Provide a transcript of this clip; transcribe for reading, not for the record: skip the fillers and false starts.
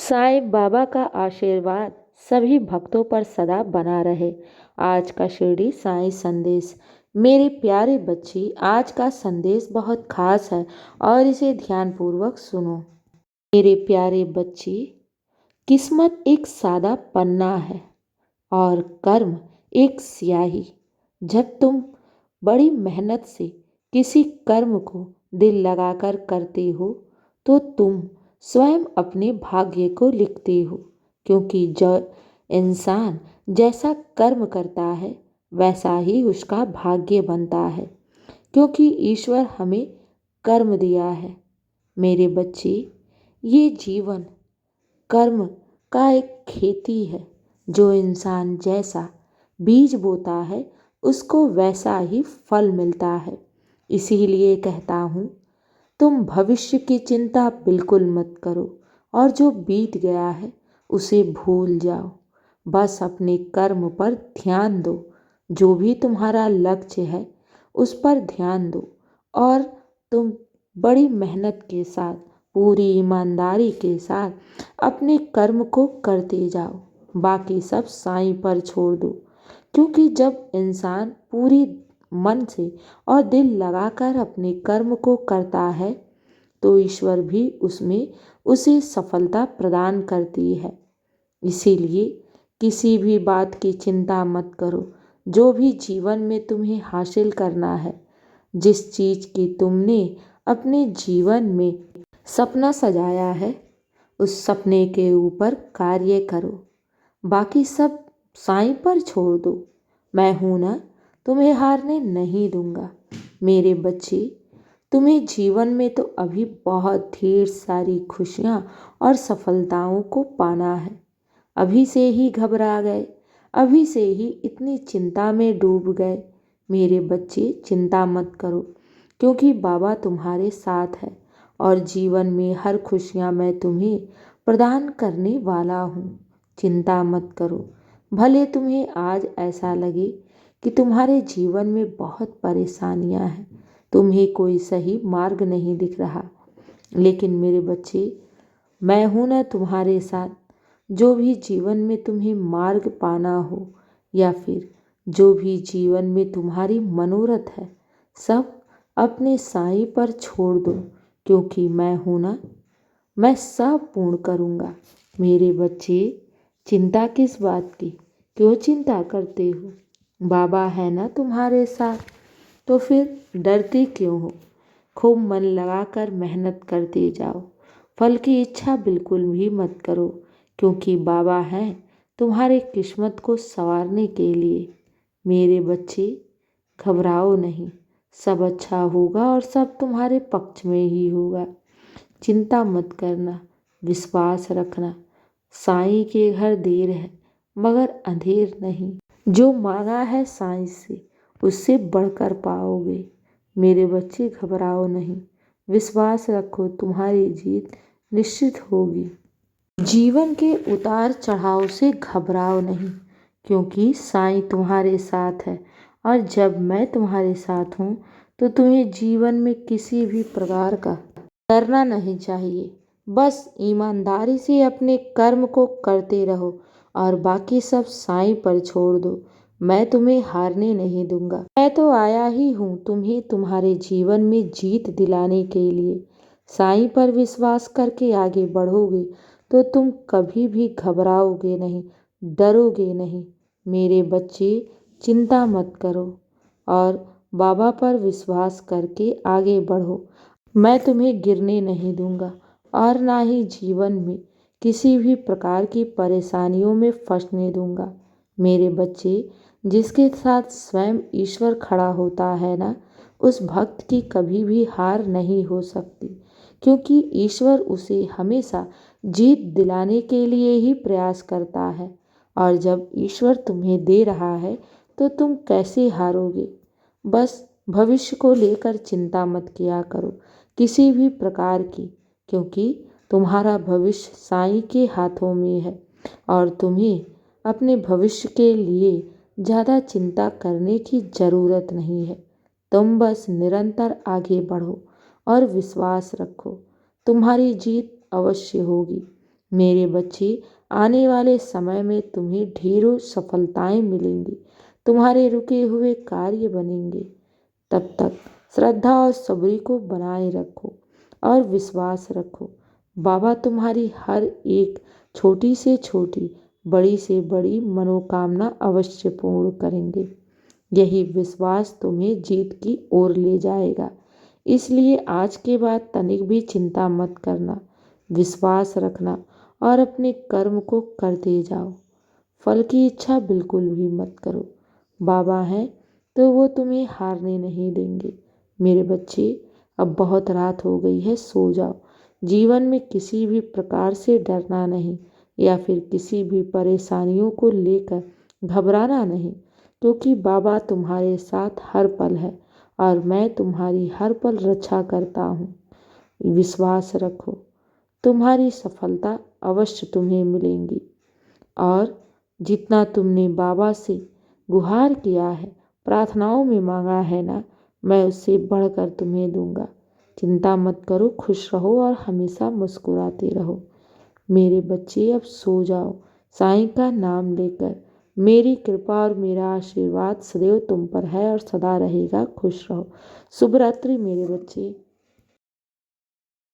साईं बाबा का आशीर्वाद सभी भक्तों पर सदा बना रहे। आज का शिरडी साईं संदेश। मेरे प्यारे बच्चे, आज का संदेश बहुत खास है और इसे ध्यानपूर्वक सुनो। मेरे प्यारे बच्चे, किस्मत एक सादा पन्ना है और कर्म एक स्याही। जब तुम बड़ी मेहनत से किसी कर्म को दिल लगाकर करते हो तो तुम स्वयं अपने भाग्य को लिखते हो, क्योंकि जो इंसान जैसा कर्म करता है वैसा ही उसका भाग्य बनता है, क्योंकि ईश्वर हमें कर्म दिया है। मेरे बच्चे, ये जीवन कर्म का एक खेती है। जो इंसान जैसा बीज बोता है उसको वैसा ही फल मिलता है। इसीलिए कहता हूँ, तुम भविष्य की चिंता बिल्कुल मत करो और जो बीत गया है उसे भूल जाओ। बस अपने कर्म पर ध्यान दो। जो भी तुम्हारा लक्ष्य है उस पर ध्यान दो और तुम बड़ी मेहनत के साथ, पूरी ईमानदारी के साथ अपने कर्म को करते जाओ। बाकी सब साईं पर छोड़ दो, क्योंकि जब इंसान पूरी मन से और दिल लगाकर अपने कर्म को करता है तो ईश्वर भी उसमें उसे सफलता प्रदान करती है। इसीलिए किसी भी बात की चिंता मत करो। जो भी जीवन में तुम्हें हासिल करना है, जिस चीज़ की तुमने अपने जीवन में सपना सजाया है, उस सपने के ऊपर कार्य करो। बाकी सब साईं पर छोड़ दो। मैं हूं ना, तुम्हें हारने नहीं दूंगा। मेरे बच्चे, तुम्हें जीवन में तो अभी बहुत ढेर सारी खुशियां और सफलताओं को पाना है। अभी से ही घबरा गए, अभी से ही इतनी चिंता में डूब गए। मेरे बच्चे, चिंता मत करो, क्योंकि बाबा तुम्हारे साथ है और जीवन में हर खुशियां मैं तुम्हें प्रदान करने वाला हूँ। चिंता मत करो। भले तुम्हें आज ऐसा लगे कि तुम्हारे जीवन में बहुत परेशानियां हैं, तुम्हें कोई सही मार्ग नहीं दिख रहा, लेकिन मेरे बच्चे, मैं हूं ना तुम्हारे साथ। जो भी जीवन में तुम्हें मार्ग पाना हो या फिर जो भी जीवन में तुम्हारी मनोरथ है, सब अपने साईं पर छोड़ दो, क्योंकि मैं हूं ना, मैं सब पूर्ण करूँगा। मेरे बच्चे, चिंता किस बात की? क्यों चिंता करते हो? बाबा है ना तुम्हारे साथ, तो फिर डरते क्यों हो? खूब मन लगाकर मेहनत करते जाओ। फल की इच्छा बिल्कुल भी मत करो, क्योंकि बाबा हैं तुम्हारे किस्मत को संवारने के लिए। मेरे बच्चे, घबराओ नहीं, सब अच्छा होगा और सब तुम्हारे पक्ष में ही होगा। चिंता मत करना, विश्वास रखना। साईं के घर देर है मगर अंधेर नहीं। जो मांगा है साईं से उससे बढ़कर पाओगे। मेरे बच्चे, घबराओ नहीं, विश्वास रखो, तुम्हारी जीत निश्चित होगी। जीवन के उतार चढ़ाव से घबराओ नहीं, क्योंकि साईं तुम्हारे साथ है और जब मैं तुम्हारे साथ हूँ तो तुम्हें जीवन में किसी भी प्रकार का डरना नहीं चाहिए। बस ईमानदारी से अपने कर्म को करते रहो और बाकी सब साईं पर छोड़ दो। मैं तुम्हें हारने नहीं दूंगा। मैं तो आया ही हूँ तुम्हें तुम्हारे जीवन में जीत दिलाने के लिए। साईं पर विश्वास करके आगे बढ़ोगे तो तुम कभी भी घबराओगे नहीं, डरोगे नहीं। मेरे बच्चे, चिंता मत करो और बाबा पर विश्वास करके आगे बढ़ो। मैं तुम्हें गिरने नहीं दूंगा और ना ही जीवन में किसी भी प्रकार की परेशानियों में फंसने दूंगा। मेरे बच्चे, जिसके साथ स्वयं ईश्वर खड़ा होता है ना, उस भक्त की कभी भी हार नहीं हो सकती, क्योंकि ईश्वर उसे हमेशा जीत दिलाने के लिए ही प्रयास करता है। और जब ईश्वर तुम्हें दे रहा है तो तुम कैसे हारोगे? बस भविष्य को लेकर चिंता मत किया करो किसी भी प्रकार की, क्योंकि तुम्हारा भविष्य साईं के हाथों में है और तुम्हें अपने भविष्य के लिए ज़्यादा चिंता करने की ज़रूरत नहीं है। तुम बस निरंतर आगे बढ़ो और विश्वास रखो, तुम्हारी जीत अवश्य होगी। मेरे बच्चे, आने वाले समय में तुम्हें ढेरों सफलताएं मिलेंगी। तुम्हारे रुके हुए कार्य बनेंगे। तब तक श्रद्धा और सब्र को बनाए रखो और विश्वास रखो। बाबा तुम्हारी हर एक छोटी से छोटी, बड़ी से बड़ी मनोकामना अवश्य पूर्ण करेंगे। यही विश्वास तुम्हें जीत की ओर ले जाएगा। इसलिए आज के बाद तनिक भी चिंता मत करना, विश्वास रखना और अपने कर्म को करते जाओ। फल की इच्छा बिल्कुल भी मत करो। बाबा हैं तो वो तुम्हें हारने नहीं देंगे। मेरे बच्चे, अब बहुत रात हो गई है, सो जाओ। जीवन में किसी भी प्रकार से डरना नहीं या फिर किसी भी परेशानियों को लेकर घबराना नहीं, क्योंकि बाबा तुम्हारे साथ हर पल है और मैं तुम्हारी हर पल रक्षा करता हूँ। विश्वास रखो, तुम्हारी सफलता अवश्य तुम्हें मिलेंगी। और जितना तुमने बाबा से गुहार किया है, प्रार्थनाओं में मांगा है ना, मैं उससे बढ़कर तुम्हें दूंगा। चिंता मत करो, खुश रहो और हमेशा मुस्कुराते रहो। मेरे बच्चे, अब सो जाओ साईं का नाम लेकर। मेरी कृपा और मेरा आशीर्वाद सदैव तुम पर है और सदा रहेगा। खुश रहो। शुभ रात्रि मेरे बच्चे।